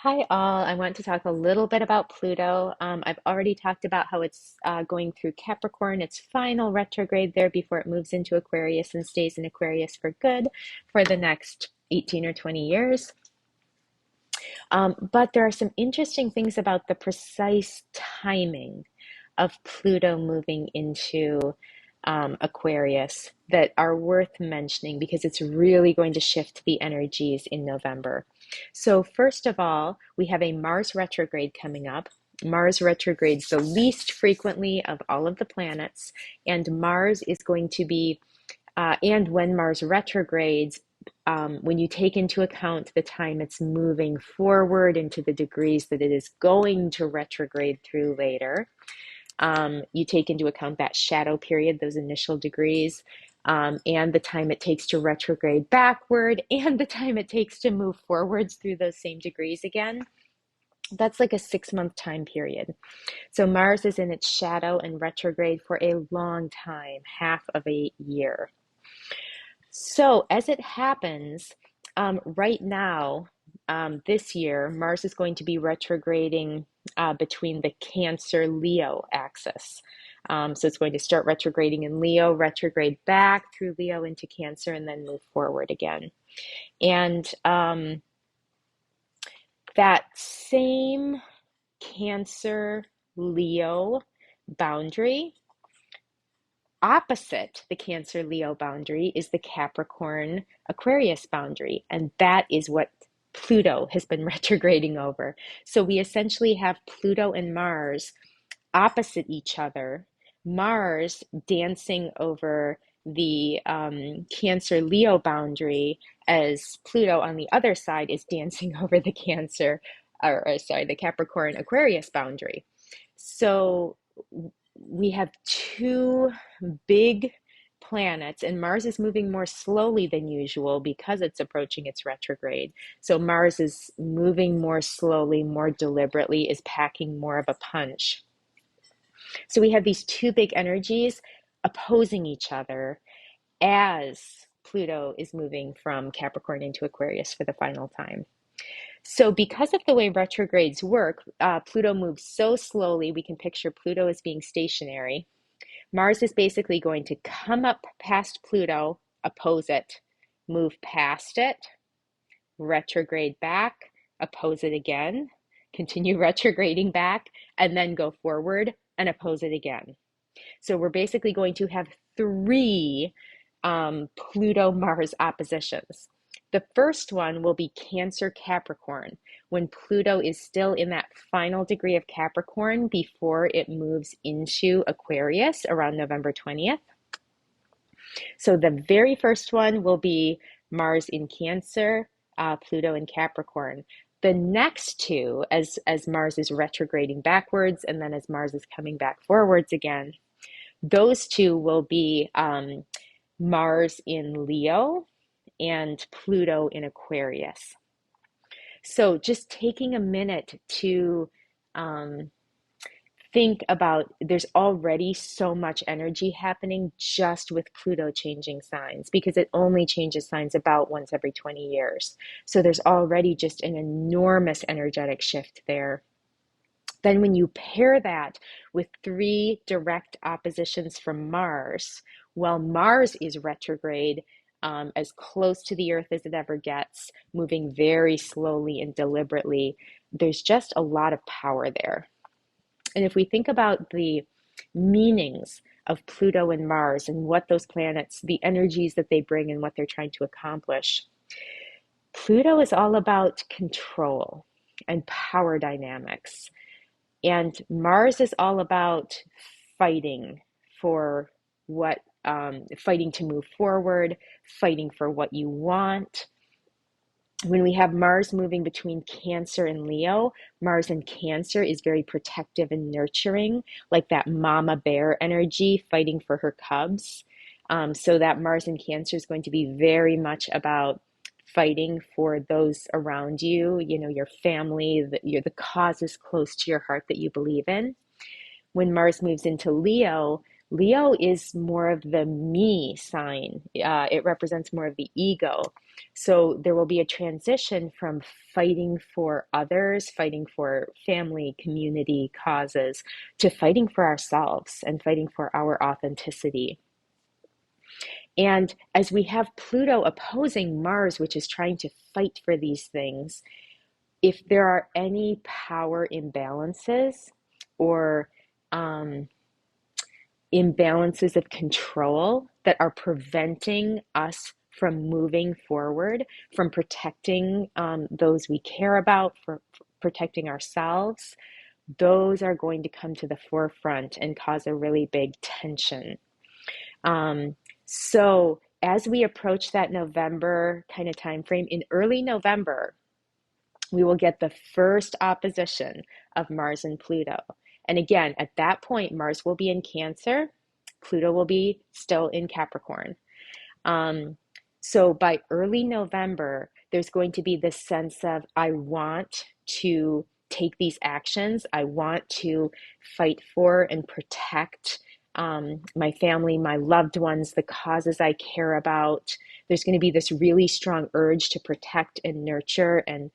Hi, all. I want to talk a little bit about Pluto. I've already talked about how it's going through Capricorn, its final retrograde there before it moves into Aquarius and stays in Aquarius for good for the next 18 or 20 years. But there are some interesting things about the precise timing of Pluto moving into Aquarius that are worth mentioning because it's really going to shift the energies in November. So, first of all, we have a Mars retrograde coming up. Mars retrogrades the least frequently of all of the planets, and Mars is going to be, and when Mars retrogrades, when you take into account the time it's moving forward into the degrees that it is going to retrograde through later, you take into account that shadow period, those initial degrees, and the time it takes to retrograde backward, and the time it takes to move forwards through those same degrees again. That's like a 6 month time period. So Mars is in its shadow and retrograde for a long time, half of a year. So as it happens, right now, this year, Mars is going to be retrograding between the Cancer Leo axis. So it's going to start retrograding in Leo, retrograde back through Leo into Cancer, and then move forward again. And that same Cancer Leo boundary, opposite the Cancer Leo boundary, is the Capricorn Aquarius boundary. And that is what Pluto has been retrograding over. So we essentially have Pluto and Mars opposite each other, Mars dancing over the Cancer Leo boundary, as Pluto on the other side is dancing over the the Capricorn Aquarius boundary. So we have two big planets, and Mars is moving more slowly than usual because it's approaching its retrograde. So Mars is moving more slowly, more deliberately, is packing more of a punch. So we have these two big energies opposing each other as Pluto is moving from Capricorn into Aquarius for the final time. So because of the way retrogrades work, Pluto moves so slowly, we can picture Pluto as being stationary. Mars is basically going to come up past Pluto, oppose it, move past it, retrograde back, oppose it again, continue retrograding back, and then go forward and oppose it again. So we're basically going to have three Pluto-Mars oppositions. The first one will be Cancer Capricorn, when Pluto is still in that final degree of Capricorn before it moves into Aquarius around November 20th. So the very first one will be Mars in Cancer, Pluto in Capricorn. The next two, as Mars is retrograding backwards and then as Mars is coming back forwards again, those two will be Mars in Leo and Pluto in Aquarius. So just taking a minute to think about, there's already so much energy happening just with Pluto changing signs, because it only changes signs about once every 20 years. So there's already just an enormous energetic shift there. Then when you pair that with three direct oppositions from Mars, while Mars is retrograde, as close to the Earth as it ever gets, moving very slowly and deliberately, there's just a lot of power there. And if we think about the meanings of Pluto and Mars and what those planets, the energies that they bring and what they're trying to accomplish, Pluto is all about control and power dynamics. And Mars is all about fighting for fighting to move forward, fighting for what you want. When we have Mars moving between Cancer and Leo, Mars in Cancer is very protective and nurturing, like that mama bear energy fighting for her cubs. So that Mars in Cancer is going to be very much about fighting for those around you, your family, the causes close to your heart that you believe in. When Mars moves into Leo, Leo is more of the me sign. It represents more of the ego. So there will be a transition from fighting for others, fighting for family, community causes, to fighting for ourselves and fighting for our authenticity. And as we have Pluto opposing Mars, which is trying to fight for these things, if there are any power imbalances or um, imbalances of control that are preventing us from moving forward, from protecting those we care about, for protecting ourselves, those are going to come to the forefront and cause a really big tension. So as we approach that November kind of time frame, in early November, we will get the first opposition of Mars and Pluto. And again, at that point, Mars will be in Cancer, Pluto will be still in Capricorn. So by early November, there's going to be this sense of, I want to take these actions. I want to fight for and protect my family, my loved ones, the causes I care about. There's going to be this really strong urge to protect and nurture and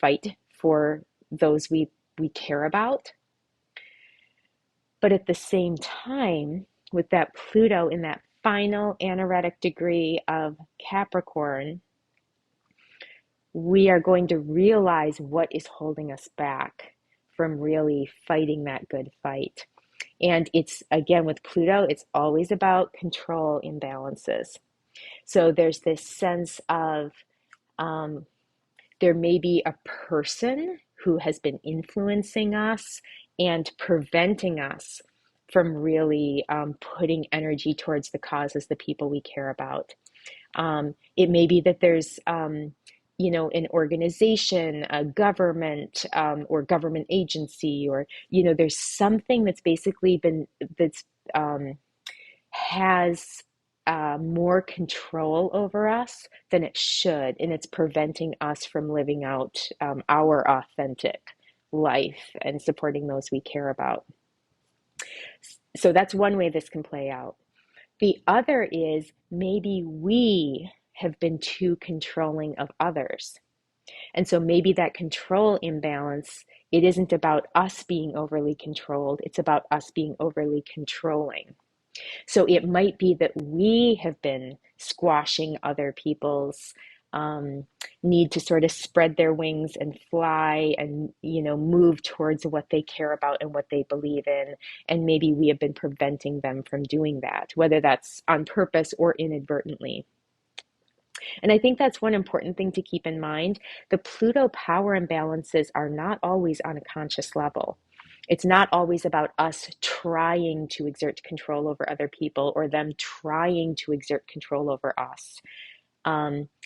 fight for those we care about. But at the same time, with that Pluto in that final anaretic degree of Capricorn, we are going to realize what is holding us back from really fighting that good fight. And it's, again, with Pluto, it's always about control imbalances. So there's this sense of there may be a person who has been influencing us and preventing us from really putting energy towards the causes, the people we care about. It may be that there's an organization, a government, or government agency, or there's something that's basically has more control over us than it should, and it's preventing us from living out our authentic life and supporting those we care about. So that's one way this can play out. The other is maybe we have been too controlling of others. And so maybe that control imbalance, it isn't about us being overly controlled, it's about us being overly controlling. So it might be that we have been squashing other people's need to sort of spread their wings and fly and, move towards what they care about and what they believe in. And maybe we have been preventing them from doing that, whether that's on purpose or inadvertently. And I think that's one important thing to keep in mind. The Pluto power imbalances are not always on a conscious level. It's not always about us trying to exert control over other people or them trying to exert control over us.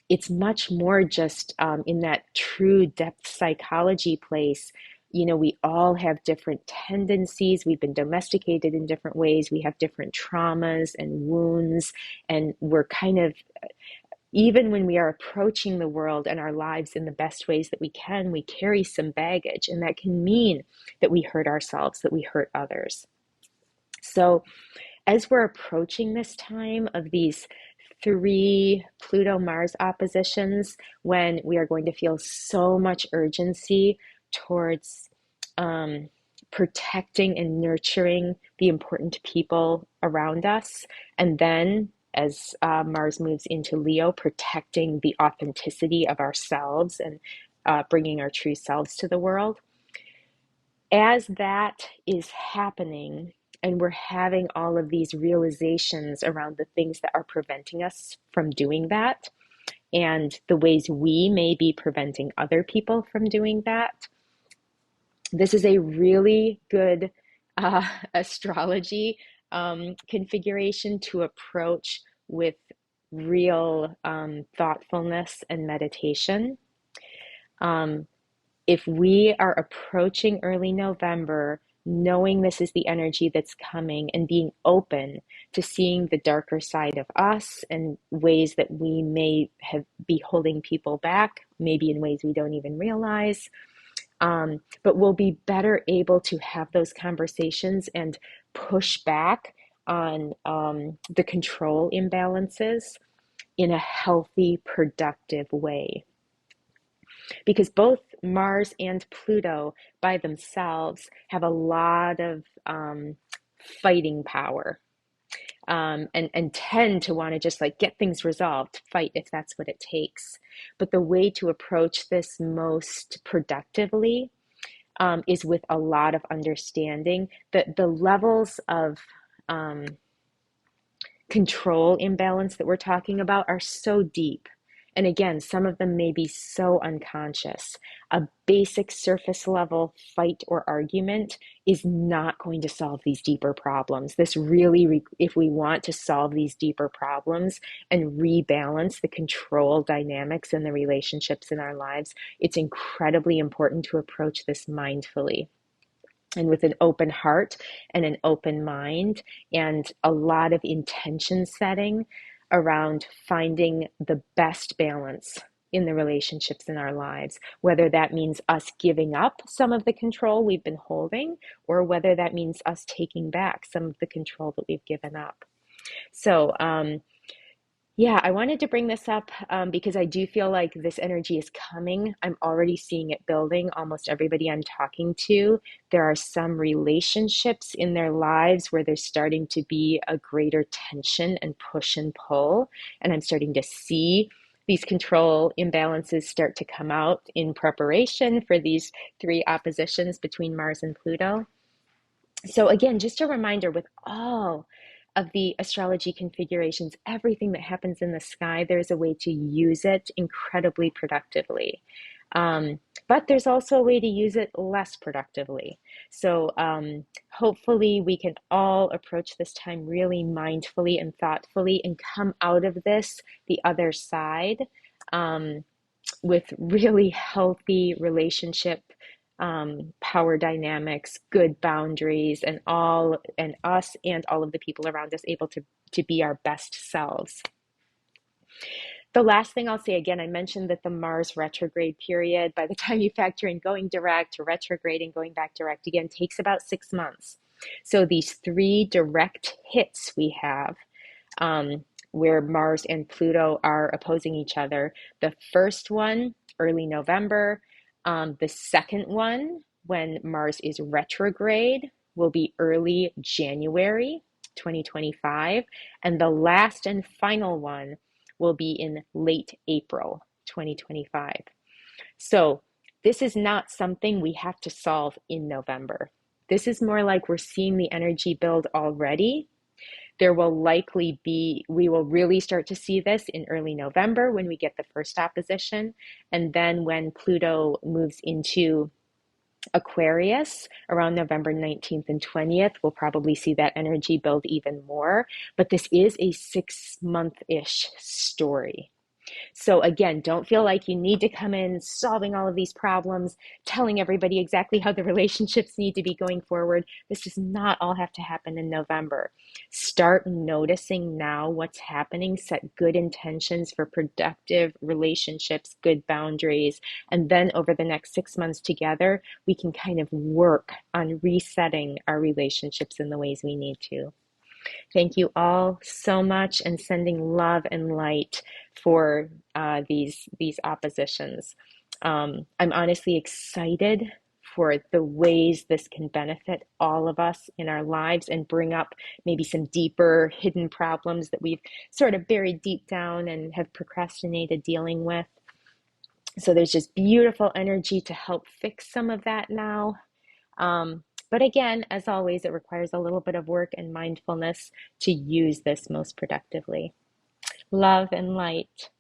It's much more just in that true depth psychology place. We all have different tendencies. We've been domesticated in different ways. We have different traumas and wounds, and we're kind of, even when we are approaching the world and our lives in the best ways that we can, we carry some baggage, and that can mean that we hurt ourselves, that we hurt others. So as we're approaching this time of these 3 Pluto-Mars oppositions, when we are going to feel so much urgency towards protecting and nurturing the important people around us, and then as Mars moves into Leo, protecting the authenticity of ourselves and bringing our true selves to the world. As that is happening, and we're having all of these realizations around the things that are preventing us from doing that, and the ways we may be preventing other people from doing that, this is a really good astrology configuration to approach with real thoughtfulness and meditation. If we are approaching early November, knowing this is the energy that's coming and being open to seeing the darker side of us and ways that we may be holding people back, maybe in ways we don't even realize, but we'll be better able to have those conversations and push back on the control imbalances in a healthy, productive way. Because both Mars and Pluto by themselves have a lot of fighting power, and tend to want to just like get things resolved, fight if that's what it takes. But the way to approach this most productively is with a lot of understanding that the levels of um, control imbalance that we're talking about are so deep. And again, some of them may be so unconscious. A basic surface level fight or argument is not going to solve these deeper problems. This really, if we want to solve these deeper problems and rebalance the control dynamics in the relationships in our lives, it's incredibly important to approach this mindfully and with an open heart and an open mind and a lot of intention setting around finding the best balance in the relationships in our lives, whether that means us giving up some of the control we've been holding, or whether that means us taking back some of the control that we've given up. So, yeah, I wanted to bring this up because I do feel like this energy is coming. I'm already seeing it building. Almost everybody I'm talking to, there are some relationships in their lives where there's starting to be a greater tension and push and pull. And I'm starting to see these control imbalances start to come out in preparation for these three oppositions between Mars and Pluto. So again, just a reminder with all of the astrology configurations, everything that happens in the sky, there's a way to use it incredibly productively. But there's also a way to use it less productively. So hopefully we can all approach this time really mindfully and thoughtfully and come out of this the other side with really healthy relationship power dynamics, good boundaries, and us and all of the people around us able to be our best selves. The last thing I'll say again, I mentioned that the Mars retrograde period, by the time you factor in going direct to retrograde and going back direct again, takes about 6 months. So these three direct hits we have, where Mars and Pluto are opposing each other. The first one, early November. The second one, when Mars is retrograde, will be early January 2025. And the last and final one will be in late April 2025. So this is not something we have to solve in November. This is more like we're seeing the energy build already. There will likely be, we will really start to see this in early November when we get the first opposition. And then when Pluto moves into Aquarius around November 19th and 20th, we'll probably see that energy build even more. But this is a 6-month-ish story. So again, don't feel like you need to come in solving all of these problems, telling everybody exactly how the relationships need to be going forward. This does not all have to happen in November. Start noticing now what's happening, set good intentions for productive relationships, good boundaries, and then over the next 6 months together, we can kind of work on resetting our relationships in the ways we need to. Thank you all so much, and sending love and light for these oppositions. I'm honestly excited for the ways this can benefit all of us in our lives and bring up maybe some deeper hidden problems that we've sort of buried deep down and have procrastinated dealing with. So there's just beautiful energy to help fix some of that now. But again, as always, it requires a little bit of work and mindfulness to use this most productively. Love and light.